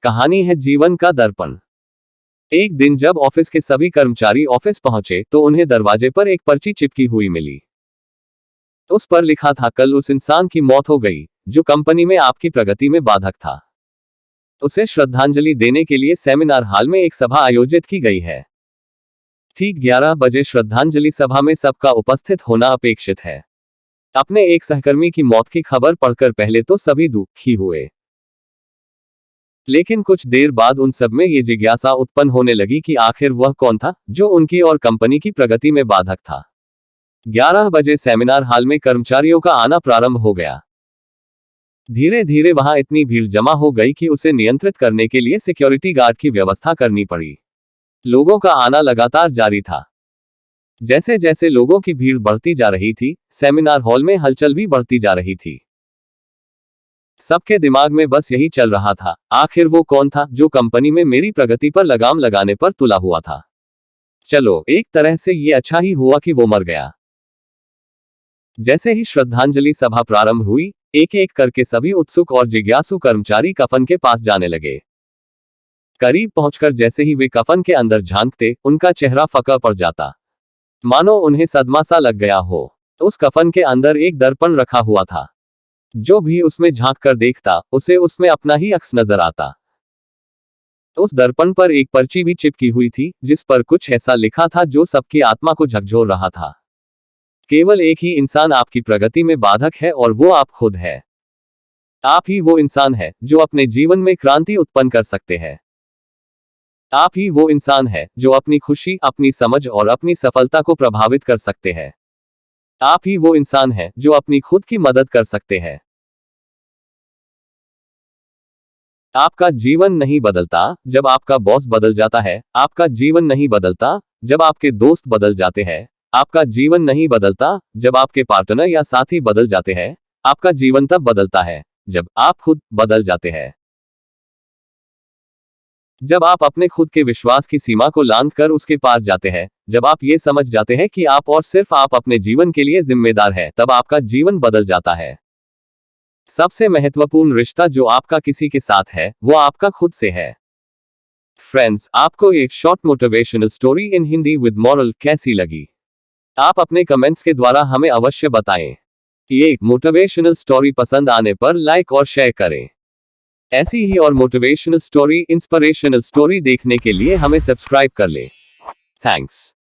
कहानी है जीवन का दर्पण। एक दिन जब ऑफिस के सभी कर्मचारी ऑफिस पहुंचे तो उन्हें दरवाजे पर एक पर्ची चिपकी हुई मिली। उस पर लिखा था, कल उस इंसान की मौत हो गई जो कंपनी में आपकी प्रगति में बाधक था। उसे श्रद्धांजलि देने के लिए सेमिनार हॉल में एक सभा आयोजित की गई है। ठीक 11 बजे श्रद्धांजलि सभा में सबका उपस्थित होना अपेक्षित है। अपने एक सहकर्मी की मौत की खबर पढ़कर पहले तो सभी दुखी हुए, लेकिन कुछ देर बाद उन सब में ये जिज्ञासा उत्पन्न होने लगी कि आखिर वह कौन था जो उनकी और कंपनी की प्रगति में बाधक था। 11 बजे सेमिनार हॉल में कर्मचारियों का आना प्रारंभ हो गया। धीरे धीरे वहां इतनी भीड़ जमा हो गई कि उसे नियंत्रित करने के लिए सिक्योरिटी गार्ड की व्यवस्था करनी पड़ी। लोगों का आना लगातार जारी था। जैसे जैसे लोगों की भीड़ बढ़ती जा रही थी, सेमिनार हॉल में हलचल भी बढ़ती जा रही थी। सबके दिमाग में बस यही चल रहा था, आखिर वो कौन था जो कंपनी में मेरी प्रगति पर लगाम लगाने पर तुला हुआ था। चलो, एक तरह से ये अच्छा ही हुआ कि वो मर गया। जैसे ही श्रद्धांजलि सभा प्रारंभ हुई, एक एक करके सभी उत्सुक और जिज्ञासु कर्मचारी कफन के पास जाने लगे। करीब पहुंचकर जैसे ही वे कफन के अंदर झांकते, उनका चेहरा फका पड़ जाता, मानो उन्हें सदमा सा लग गया हो। उस कफन के अंदर एक दर्पण रखा हुआ था। जो भी उसमें झांक कर देखता, उसे उसमें अपना ही अक्स नजर आता। उस दर्पण पर एक पर्ची भी चिपकी हुई थी, जिस पर कुछ ऐसा लिखा था जो सबकी आत्मा को झकझोर रहा था। केवल एक ही इंसान आपकी प्रगति में बाधक है और वो आप खुद है। आप ही वो इंसान है जो अपने जीवन में क्रांति उत्पन्न कर सकते हैं। आप ही वो इंसान है जो अपनी खुशी, अपनी समझ और अपनी सफलता को प्रभावित कर सकते हैं। आप ही वो इंसान है जो अपनी खुद की मदद कर सकते हैं। आपका जीवन नहीं बदलता जब आपका बॉस बदल जाता है। आपका जीवन नहीं बदलता जब आपके दोस्त बदल जाते हैं। आपका जीवन नहीं बदलता जब आपके पार्टनर या साथी बदल जाते हैं। आपका जीवन तब बदलता है जब आप खुद बदल जाते हैं। जब आप अपने खुद के विश्वास की सीमा को लांघ कर उसके पार जाते हैं, जब आप ये समझ जाते हैं कि आप और सिर्फ आप अपने जीवन के लिए जिम्मेदार हैं, तब आपका जीवन बदल जाता है। सबसे महत्वपूर्ण रिश्ता जो आपका किसी के साथ है, वो आपका खुद से है। फ्रेंड्स, आपको एक short motivational story in Hindi with moral कैसी लगी? आप अपने कमेंट्स के द्वारा हमें अवश्य बताएं। ये मोटिवेशनल स्टोरी पसंद आने पर लाइक और शेयर करें। ऐसी ही और मोटिवेशनल स्टोरी, इंस्पिरेशनल स्टोरी देखने के लिए हमें सब्सक्राइब कर लें। थैंक्स।